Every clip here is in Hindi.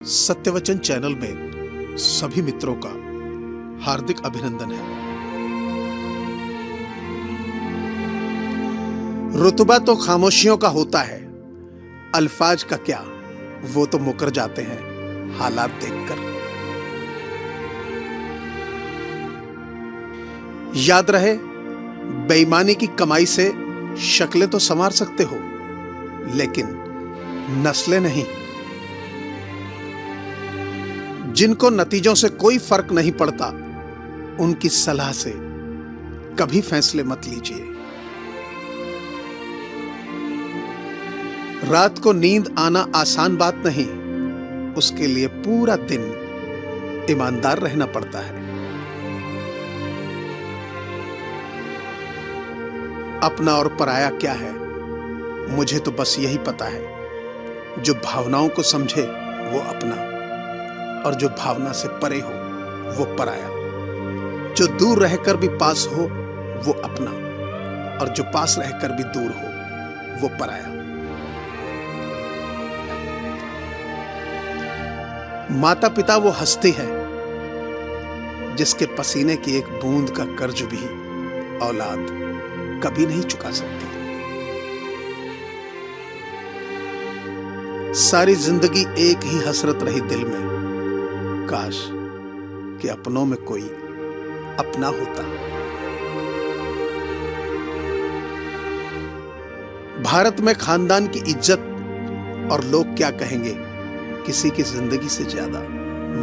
सत्यवचन चैनल में सभी मित्रों का हार्दिक अभिनंदन है। रुतबा तो खामोशियों का होता है, अल्फाज का क्या, वो तो मुकर जाते हैं हालात देखकर। याद रहे, बेईमानी की कमाई से शक्लें तो संवार सकते हो, लेकिन नस्लें नहीं। जिनको नतीजों से कोई फर्क नहीं पड़ता, उनकी सलाह से कभी फैसले मत लीजिए। रात को नींद आना आसान बात नहीं, उसके लिए पूरा दिन ईमानदार रहना पड़ता है। अपना और पराया क्या है, मुझे तो बस यही पता है। जो भावनाओं को समझे वो अपना, और जो भावना से परे हो वो पराया। जो दूर रहकर भी पास हो वो अपना, और जो पास रहकर भी दूर हो वो पराया। माता पिता वो हस्ती है जिसके पसीने की एक बूंद का कर्ज भी औलाद कभी नहीं चुका सकती। सारी जिंदगी एक ही हसरत रही दिल में, काश कि अपनों में कोई अपना होता। भारत में खानदान की इज्जत और लोग क्या कहेंगे किसी की जिंदगी से ज्यादा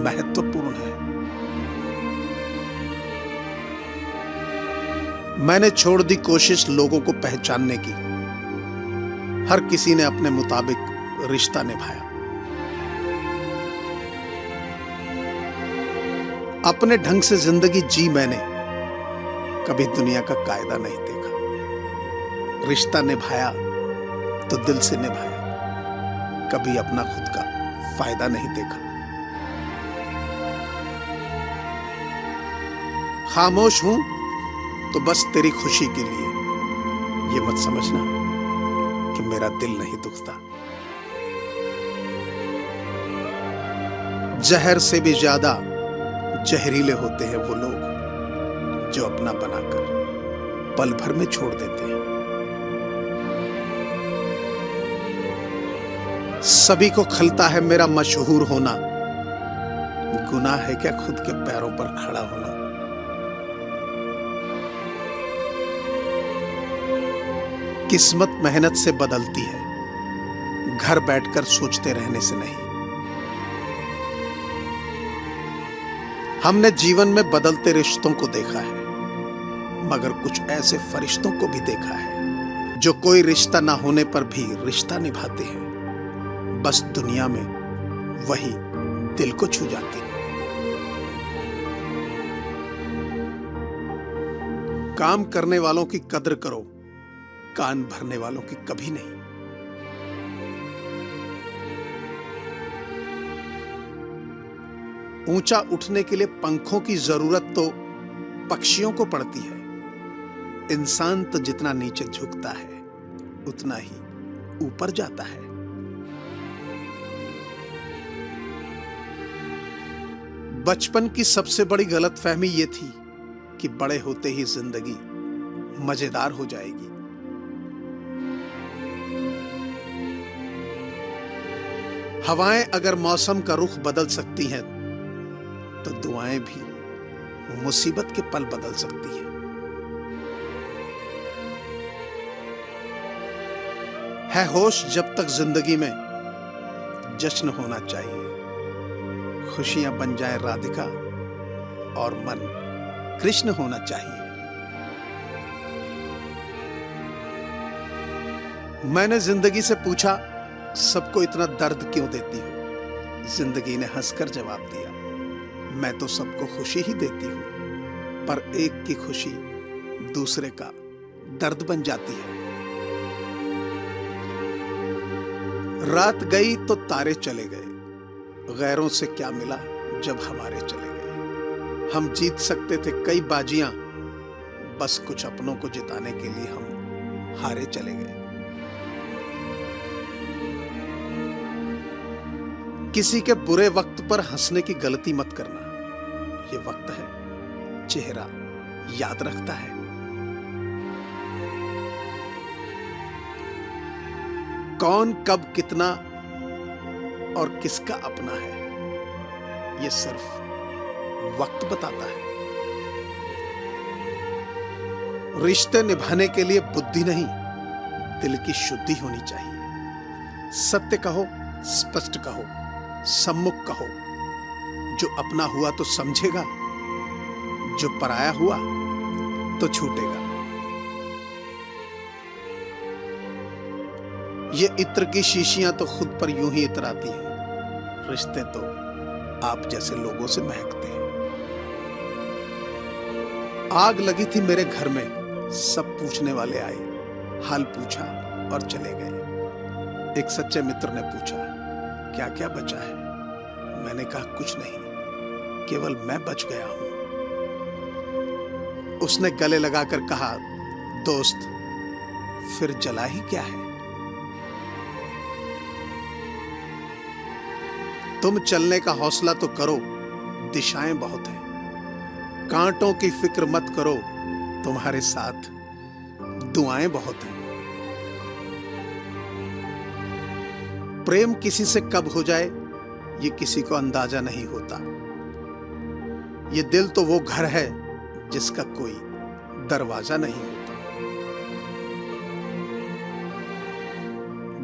महत्वपूर्ण है। मैंने छोड़ दी कोशिश लोगों को पहचानने की। हर किसी ने अपने मुताबिक रिश्ता निभाया। अपने ढंग से जिंदगी जी मैंने, कभी दुनिया का कायदा नहीं देखा। रिश्ता निभाया तो दिल से निभाया, कभी अपना खुद का फायदा नहीं देखा। खामोश हूं तो बस तेरी खुशी के लिए, ये मत समझना कि मेरा दिल नहीं दुखता। जहर से भी ज्यादा जहरीले होते हैं वो लोग जो अपना बनाकर पल भर में छोड़ देते हैं। सभी को खलता है मेरा मशहूर होना, गुनाह है क्या खुद के पैरों पर खड़ा होना। किस्मत मेहनत से बदलती है, घर बैठकर सोचते रहने से नहीं। हमने जीवन में बदलते रिश्तों को देखा है, मगर कुछ ऐसे फरिश्तों को भी देखा है जो कोई रिश्ता ना होने पर भी रिश्ता निभाते हैं। बस दुनिया में वही दिल को छू जाते हैं। काम करने वालों की कद्र करो, कान भरने वालों की कभी नहीं। ऊंचा उठने के लिए पंखों की जरूरत तो पक्षियों को पड़ती है। इंसान तो जितना नीचे झुकता है उतना ही ऊपर जाता है। बचपन की सबसे बड़ी गलतफहमी ये थी कि बड़े होते ही जिंदगी मजेदार हो जाएगी। हवाएं अगर मौसम का रुख बदल सकती हैं, तो दुआएं भी मुसीबत के पल बदल सकती हैं। है होश जब तक जिंदगी में जश्न होना चाहिए। खुशियां बन जाए राधिका और मन कृष्ण होना चाहिए। मैंने जिंदगी से पूछा, सबको इतना दर्द क्यों देती हो? जिंदगी ने हंसकर जवाब दिया, मैं तो सबको खुशी ही देती हूं, पर एक की खुशी दूसरे का दर्द बन जाती है। रात गई तो तारे चले गए, गैरों से क्या मिला जब हमारे चले गए। हम जीत सकते थे कई बाजियां, बस कुछ अपनों को जिताने के लिए हम हारे चले गए। किसी के बुरे वक्त पर हंसने की गलती मत करना। ये वक्त है, चेहरा याद रखता है। कौन कब कितना और किसका अपना है, ये सिर्फ वक्त बताता है। रिश्ते निभाने के लिए बुद्धि नहीं, दिल की शुद्धि होनी चाहिए। सत्य कहो, स्पष्ट कहो, सम्मुख कहो। जो अपना हुआ तो समझेगा, जो पराया हुआ तो छूटेगा। ये इत्र की शीशियां तो खुद पर यूं ही इतराती हैं, रिश्ते तो आप जैसे लोगों से महकते हैं। आग लगी थी मेरे घर में, सब पूछने वाले आए, हाल पूछा और चले गए। एक सच्चे मित्र ने पूछा, क्या क्या बचा है? मैंने कहा, कुछ नहीं, केवल मैं बच गया हूं। उसने गले लगाकर कहा, दोस्त फिर जला ही क्या है? तुम चलने का हौसला तो करो, दिशाएं बहुत हैं। कांटों की फिक्र मत करो, तुम्हारे साथ दुआएं बहुत हैं। प्रेम किसी से कब हो जाए ये किसी को अंदाजा नहीं होता। ये दिल तो वो घर है जिसका कोई दरवाजा नहीं होता।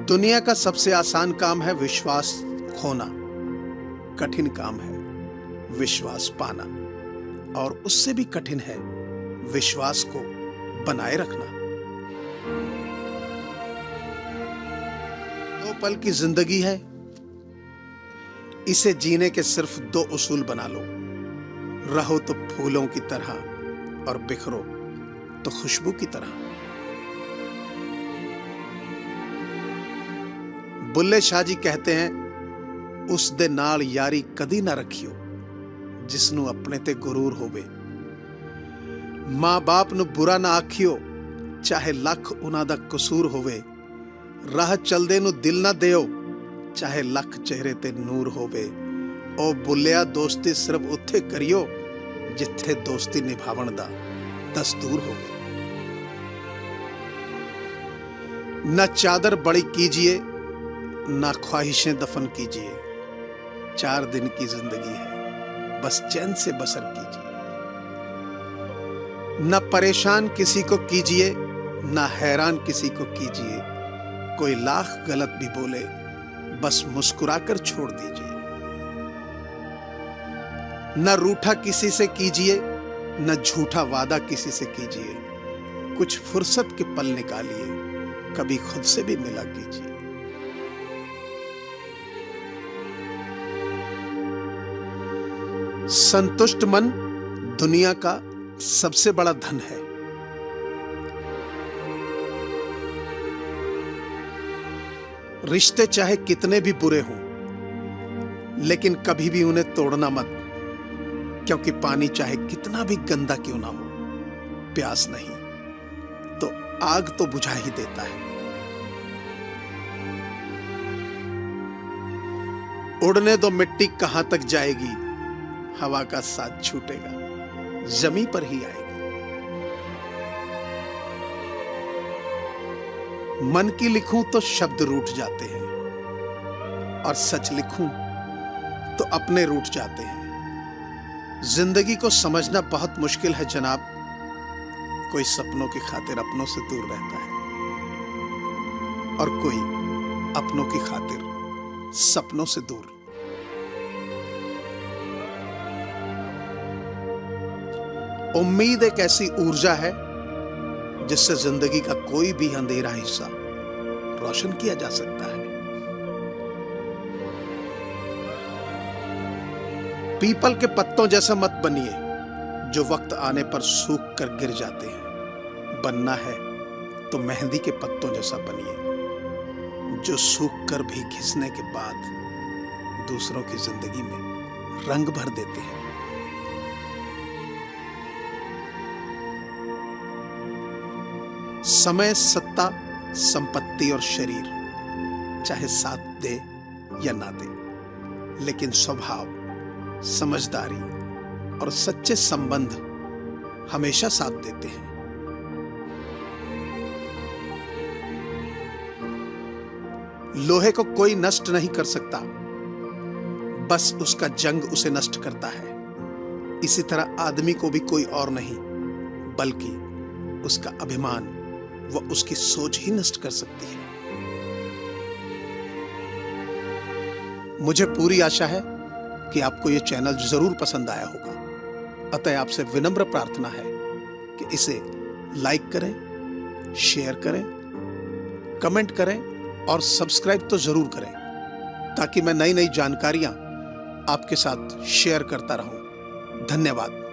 दुनिया का सबसे आसान काम है विश्वास खोना, कठिन काम है विश्वास पाना, और उससे भी कठिन है विश्वास को बनाए रखना। दो पल की जिंदगी है, इसे जीने के सिर्फ दो उसूल बना लो। रहो तो फूलों की तरह और बिखरो तो खुशबू की तरह। बुल्ले शाह जी कहते हैं, उस दे नाल यारी कदी ना रखियो जिसनू अपने ते गुरूर होवे। मां बाप नू बुरा ना आखियो चाहे लख उन्हां दा कसूर होवे। राह चलदे नू दिल ना दियो चाहे लख चेहरे ते नूर होवे। ओ बुल्लिया दोस्ती सिर्फ उत्थे करियो जिथे दोस्ती निभावण दा दस्तूर होवे। ना चादर बड़ी कीजिए ना ख्वाहिशें दफन कीजिए। 4 दिन की जिंदगी है, बस चैन से बसर कीजिए। न परेशान किसी को कीजिए ना हैरान किसी को कीजिए। कोई लाख गलत भी बोले बस मुस्कुराकर छोड़ दीजिए। न रूठा किसी से कीजिए न झूठा वादा किसी से कीजिए। कुछ फुर्सत के पल निकालिए, कभी खुद से भी मिला कीजिए। संतुष्ट मन दुनिया का सबसे बड़ा धन है। रिश्ते चाहे कितने भी बुरे हों, लेकिन कभी भी उन्हें तोड़ना मत, क्योंकि पानी चाहे कितना भी गंदा क्यों ना हो, प्यास नहीं तो आग तो बुझा ही देता है। उड़ने दो मिट्टी कहां तक जाएगी, हवा का साथ छूटेगा, जमीन पर ही आएगी। मन की लिखूं तो शब्द रूठ जाते हैं, और सच लिखूं तो अपने रूठ जाते हैं। जिंदगी को समझना बहुत मुश्किल है जनाब। कोई सपनों की खातिर अपनों से दूर रहता है, और कोई अपनों की खातिर सपनों से दूर। उम्मीद एक ऐसी ऊर्जा है जिससे जिंदगी का कोई भी अंधेरा हिस्सा रोशन किया जा सकता है। पीपल के पत्तों जैसा मत बनिए जो वक्त आने पर सूख कर गिर जाते हैं। बनना है तो मेहंदी के पत्तों जैसा बनिए जो सूख कर भी घिसने के बाद दूसरों की जिंदगी में रंग भर देते हैं। समय, सत्ता, संपत्ति और शरीर चाहे साथ दे या ना दे, लेकिन स्वभाव, समझदारी और सच्चे संबंध हमेशा साथ देते हैं। लोहे को कोई नष्ट नहीं कर सकता, बस उसका जंग उसे नष्ट करता है। इसी तरह आदमी को भी कोई और नहीं बल्कि उसका अभिमान व उसकी सोच ही नष्ट कर सकती है। मुझे पूरी आशा है कि आपको यह चैनल जरूर पसंद आया होगा। अतः आपसे विनम्र प्रार्थना है कि इसे लाइक करें, शेयर करें, कमेंट करें और सब्सक्राइब तो जरूर करें, ताकि मैं नई नई जानकारियां आपके साथ शेयर करता रहूं। धन्यवाद।